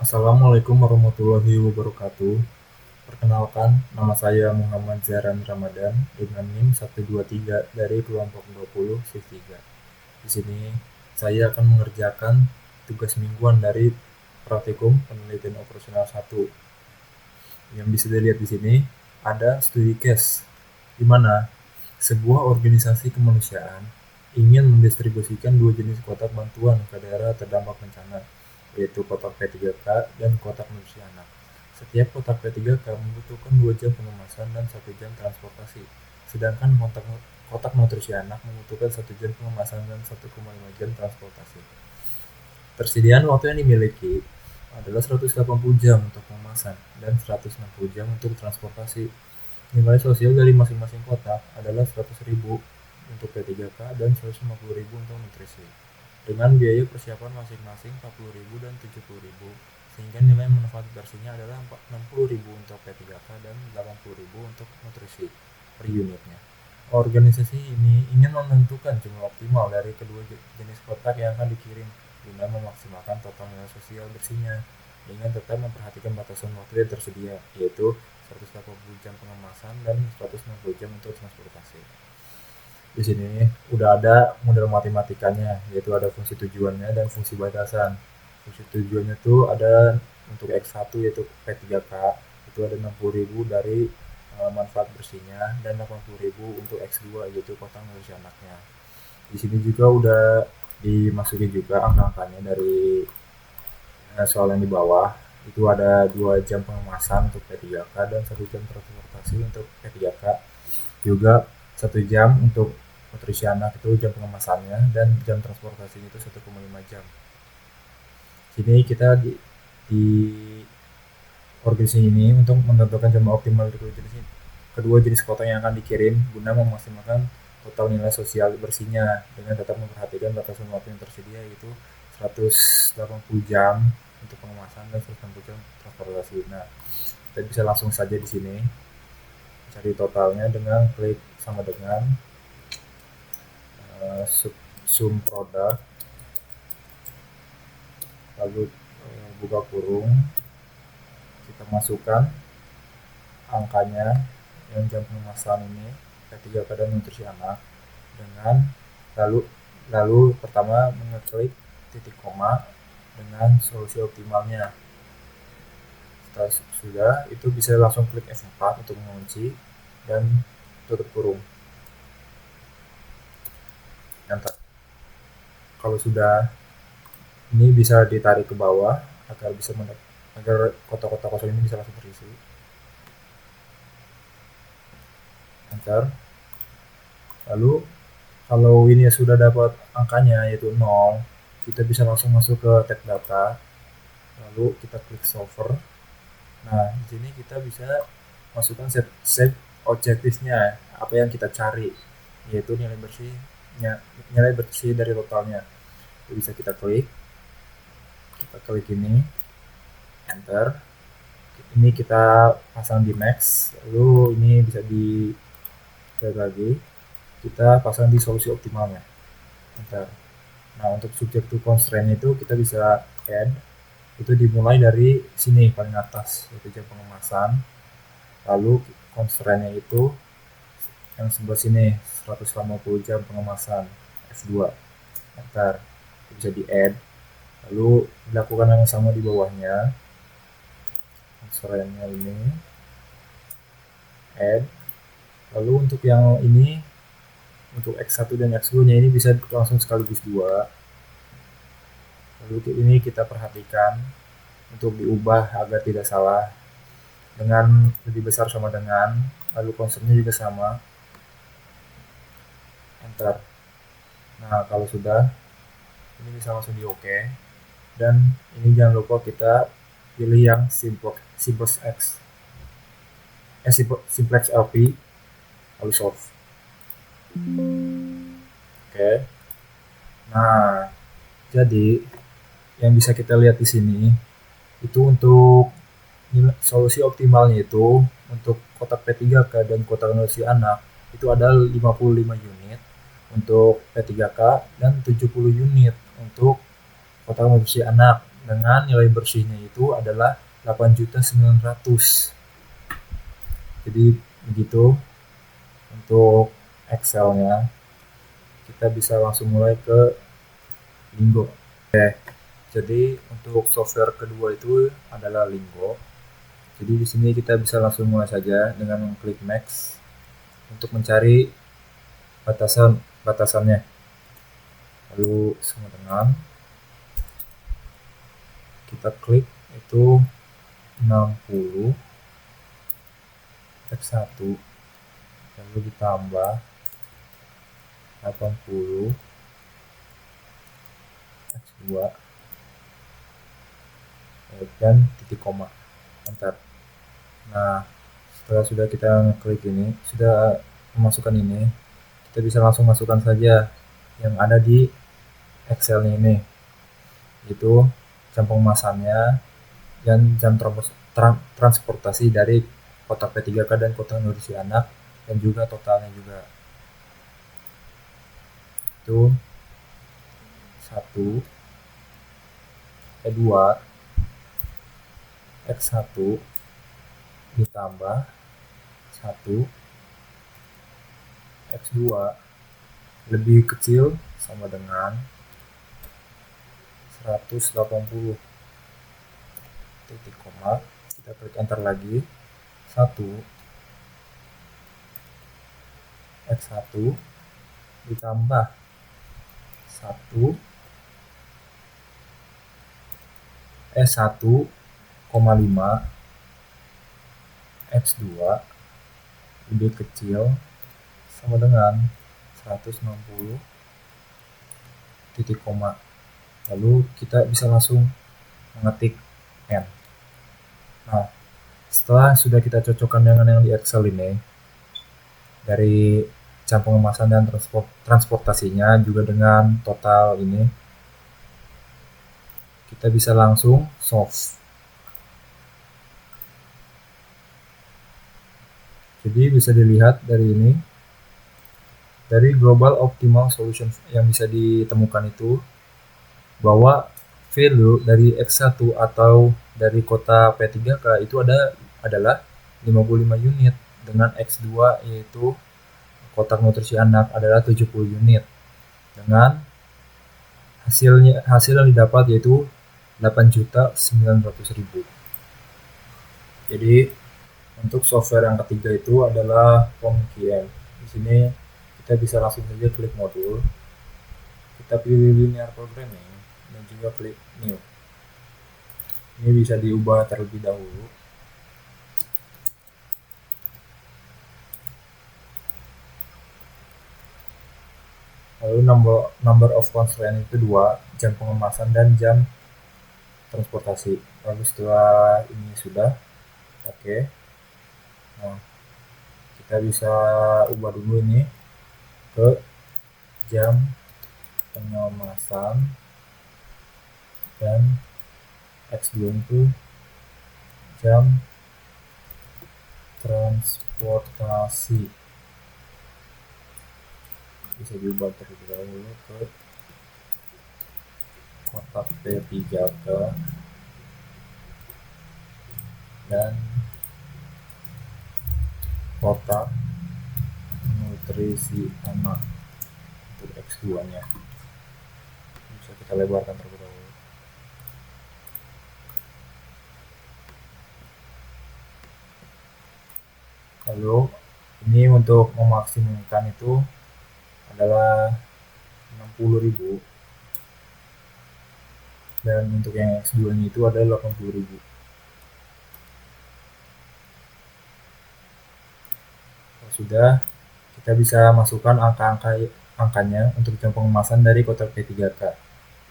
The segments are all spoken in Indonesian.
Assalamualaikum warahmatullahi wabarakatuh. Perkenalkan, nama saya Muhammad Zahran Ramadan dengan NIM 123 dari kelompok 20 shift 3. Di sini saya akan mengerjakan tugas mingguan dari praktikum penelitian operasional 1. Yang bisa dilihat di sini ada studi case di mana sebuah organisasi kemanusiaan ingin mendistribusikan dua jenis kotak bantuan ke daerah terdampak bencana, yaitu kotak P3K dan kotak nutrisi anak. Setiap kotak P3K membutuhkan 2 jam pengemasan dan 1 jam transportasi, sedangkan kotak nutrisi anak membutuhkan 1 jam pengemasan dan 1,5 jam transportasi. Persediaan waktu yang dimiliki adalah 180 jam untuk pengemasan dan 160 jam untuk transportasi. Nilai sosial dari masing-masing kotak adalah 100.000 untuk P3K dan 150.000 untuk nutrisi. Dengan biaya persiapan masing-masing 40.000 dan 70.000, sehingga nilai manfaat bersihnya adalah 60.000 untuk P3K dan 80.000 untuk nutrisi per unitnya. Organisasi ini ingin menentukan jumlah optimal dari kedua jenis kotak yang akan dikirim guna memaksimalkan total nilai sosial bersihnya dengan tetap memperhatikan batasan waktu yang tersedia, yaitu 180 jam pengemasan dan 160 jam untuk transportasi. Di sini udah ada model matematikanya, yaitu ada fungsi tujuannya dan fungsi batasan. Fungsi tujuannya tuh ada untuk X1 yaitu P3K, itu ada 60.000 dari manfaat bersihnya dan 80.000 untuk X2 yaitu kotak nutrisi anaknya. Di sini juga udah dimasuki juga angka-angkanya dari soal yang di bawah. Itu ada 2 jam pengemasan untuk P3K dan 1 jam transportasi untuk P3K. Juga 1 jam untuk nutrisi anak itu jam pengemasannya dan jam transportasinya itu 1,5 jam. Sini kita di organisasi ini untuk menentukan jumlah optimal dari kedua jenis kotak yang akan dikirim guna memaksimalkan total nilai sosial bersihnya dengan tetap memperhatikan batasan waktu yang tersedia, yaitu 180 jam untuk pengemasan dan 160 jam transportasi. Nah, kita bisa langsung saja di sini cari totalnya dengan klik sama dengan sum produk, lalu buka kurung, kita masukkan angkanya yang jam pengemasan ini P3K dan nutrisi anak dengan lalu pertama mengeklik titik koma dengan solusi optimalnya. Setelah sudah itu bisa langsung klik F4 untuk mengunci dan tutup kurung. Enter. Kalau sudah, ini bisa ditarik ke bawah agar kotak-kotak kosong ini bisa langsung terisi. Enter. Lalu kalau ini sudah dapat angkanya yaitu 0, kita bisa langsung masuk ke tab data, lalu kita klik solver. Nah, di sini kita bisa masukkan set objektifnya, apa yang kita cari, yaitu nilai bersih dari totalnya. Itu bisa kita klik ini, enter. Ini kita pasang di max, lalu ini bisa di lagi kita pasang di solusi optimalnya, enter. Nah, untuk subject to constraint itu kita bisa add, itu dimulai dari sini paling atas, yaitu jam pengemasan, lalu constraint-nya itu yang sebelah sini 150 jam pengemasan F2, enter. Bisa di add, lalu dilakukan yang sama di bawahnya, constraint-nya ini add, lalu untuk yang ini untuk X1 dan X2 nya ini bisa langsung sekaligus 2. Lalu ini kita perhatikan untuk diubah agar tidak salah dengan lebih besar sama dengan, lalu konsepnya juga sama, enter. Nah, kalau sudah, ini bisa langsung di OK, dan ini jangan lupa kita pilih yang simplex LP, lalu solve. Oke. Nah, jadi yang bisa kita lihat di sini itu untuk solusi optimalnya itu untuk kotak P3K dan kotak nutrisi anak itu ada 55 unit untuk P3K dan 70 unit untuk kotak nutrisi anak dengan nilai bersihnya itu adalah 8.900.000. Jadi begitu untuk Excel-nya. Kita bisa langsung mulai ke Lingo. Jadi untuk software kedua itu adalah Lingo. Jadi di sini kita bisa langsung mulai saja dengan mengklik Next untuk mencari batasannya. Lalu sama dengan kita klik itu 60 X1, lalu ditambah 80 X2 dan titik koma, enter. Nah, setelah sudah kita klik ini, sudah memasukkan ini, kita bisa langsung masukkan saja yang ada di Excel ini, itu jam pengemasannya dan jam transportasi dari kotak P3K dan kotak nutrisi anak, dan juga totalnya juga. Itu 1 E2 X1 ditambah 1 X2 lebih kecil sama dengan 180 titik koma, kita klik enter lagi. 1 X1 ditambah 1 1,5 X2 lebih kecil sama dengan 160 titik koma. Lalu kita bisa langsung mengetik N. Nah, setelah sudah kita cocokkan dengan yang di Excel ini, dari jam pengemasan dan transportasinya juga dengan total ini, kita bisa langsung solve. Jadi bisa dilihat dari ini, dari global optimal solution yang bisa ditemukan itu, bahwa value dari X1 atau dari kota P3K itu adalah 55 unit, dengan X2 yaitu kotak nutrisi anak adalah 70 unit, dengan hasil yang didapat yaitu 8.900.000. Jadi untuk software yang ketiga itu adalah POM-QM. Di sini kita bisa langsung saja klik modul, kita pilih linear programming dan juga klik new. Ini bisa diubah terlebih dahulu. Lalu number of constraint itu 2, jam pengemasan dan jam transportasi. Lalu setelah ini sudah oke. Nah, kita bisa ubah dulu ini ke jam pengemasan dan X2 itu jam transportasi. Bisa diubah terlebih dahulu ke kotak P3K dan kotak nutrisi anak untuk X2 nya. Bisa kita lebarkan terlebih dahulu. Lalu ini untuk memaksimumkan itu adalah 60.000, dan untuk yang X2 nya itu adalah 80.000. Kalau sudah, kita bisa masukkan angkanya untuk jam pengemasan dari kotak P3K.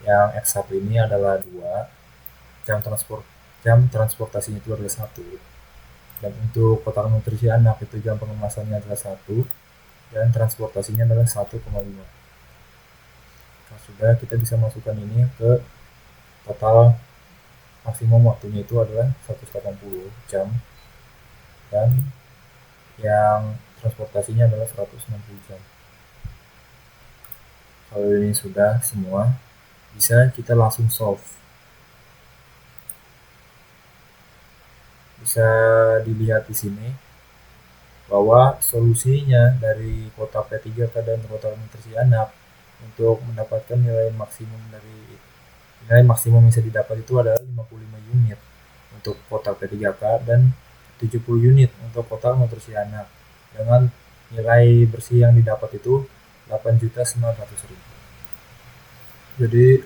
Yang X1 ini adalah 2, jam transportasinya itu adalah 1, dan untuk kotak nutrisi anak itu jam pengemasannya adalah 1 dan transportasinya adalah 1,5. Kalau sudah, kita bisa masukkan ini ke total maksimum waktunya itu adalah 180 jam, dan yang transportasinya adalah 160 jam. Kalau ini sudah semua, bisa kita langsung solve. Bisa dilihat di sini bahwa solusinya dari kota P3K dan kota nutrisi anak untuk mendapatkan nilai maksimum yang bisa didapat itu adalah 55 unit untuk kota P3K dan 70 unit untuk kota nutrisi anak dengan nilai bersih yang didapat itu 8.900.000. Jadi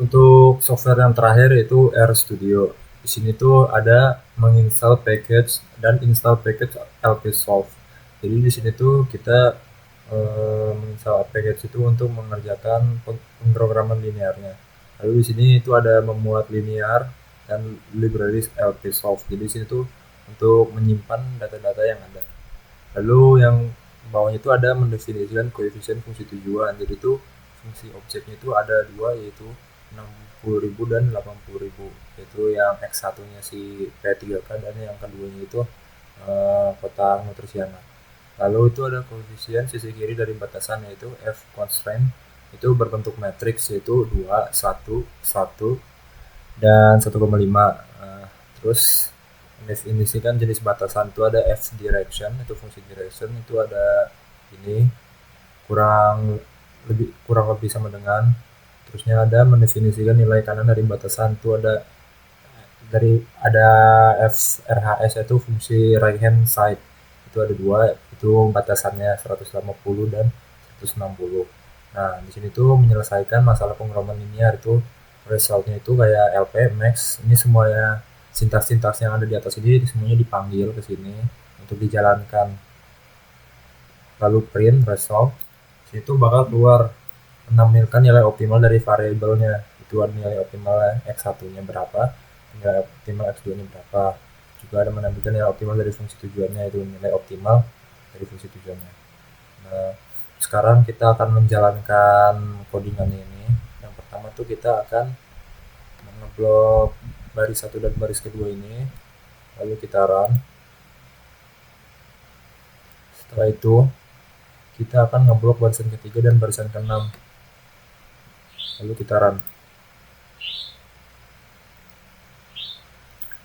untuk software yang terakhir itu RStudio. Di sini tuh ada menginstal package dan install package LPsolve. Jadi di sini tuh kita menginstal package itu untuk mengerjakan pemrograman linearnya. Lalu di sini itu ada memuat linear dan libraries LPsolve. Jadi di sini tuh untuk menyimpan data-data yang ada. Lalu yang bawahnya itu ada mendefinisikan koefisien fungsi tujuan. Jadi itu fungsi objeknya itu ada dua, yaitu 60.000 dan 80.000, yaitu yang X1-nya si P3K dan yang keduanya itu kota nutrisiana. Lalu itu ada koefisien sisi kiri dari batasan, yaitu F constraint, itu berbentuk matriks, yaitu 2, 1, 1, dan 1,5. Terus mendefinisikan jenis batasan itu ada F direction, itu fungsi direction itu ada ini kurang lebih sama dengan. Terusnya ada mendefinisikan nilai kanan dari batasan itu ada F RHS, itu fungsi right hand side, itu ada dua, itu batasannya 150 dan 160. Nah di sini tuh menyelesaikan masalah penggeroman linear itu resultnya itu kayak LP max. Ini semuanya sintaks-sintaks yang ada di atas ini semuanya dipanggil ke sini untuk dijalankan. Lalu print result, itu bakal keluar menampilkan nilai optimal dari variabelnya. Itu ada nilai optimal X1-nya berapa, nilai optimal X2-nya berapa. Juga ada menampilkan nilai optimal dari fungsi tujuannya, itu nilai optimal dari fungsi tujuannya. Nah, sekarang kita akan menjalankan codingannya ini. Yang pertama tuh kita akan ngeblok baris 1 dan baris kedua ini. Lalu kita run. Setelah itu kita akan ngeblok barisan ketiga dan barisan keenam. Lalu kita run.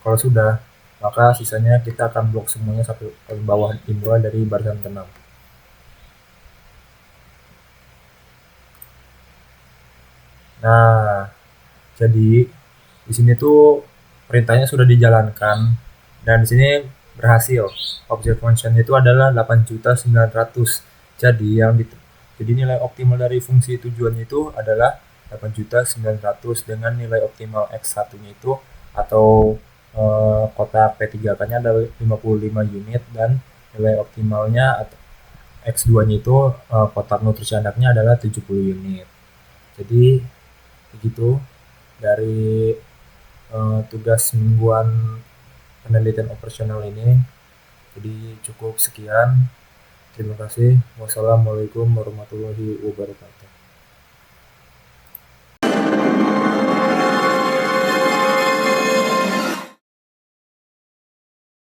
Kalau sudah, maka sisanya kita akan blok semuanya sampai paling bawah dimulai dari barisan ke-6. Nah, jadi di sini tuh perintahnya sudah dijalankan dan di sini berhasil. Object function itu adalah 8.900.000. Jadi nilai optimal dari fungsi tujuannya itu adalah 8.900.000 dengan nilai optimal X1-nya itu atau kotak P3K-nya ada 55 unit dan nilai optimalnya X2-nya itu kotak nutrisi anaknya adalah 70 unit. Jadi begitu dari tugas mingguan penelitian operasional ini. Jadi cukup sekian. Terima kasih. Wassalamualaikum warahmatullahi wabarakatuh.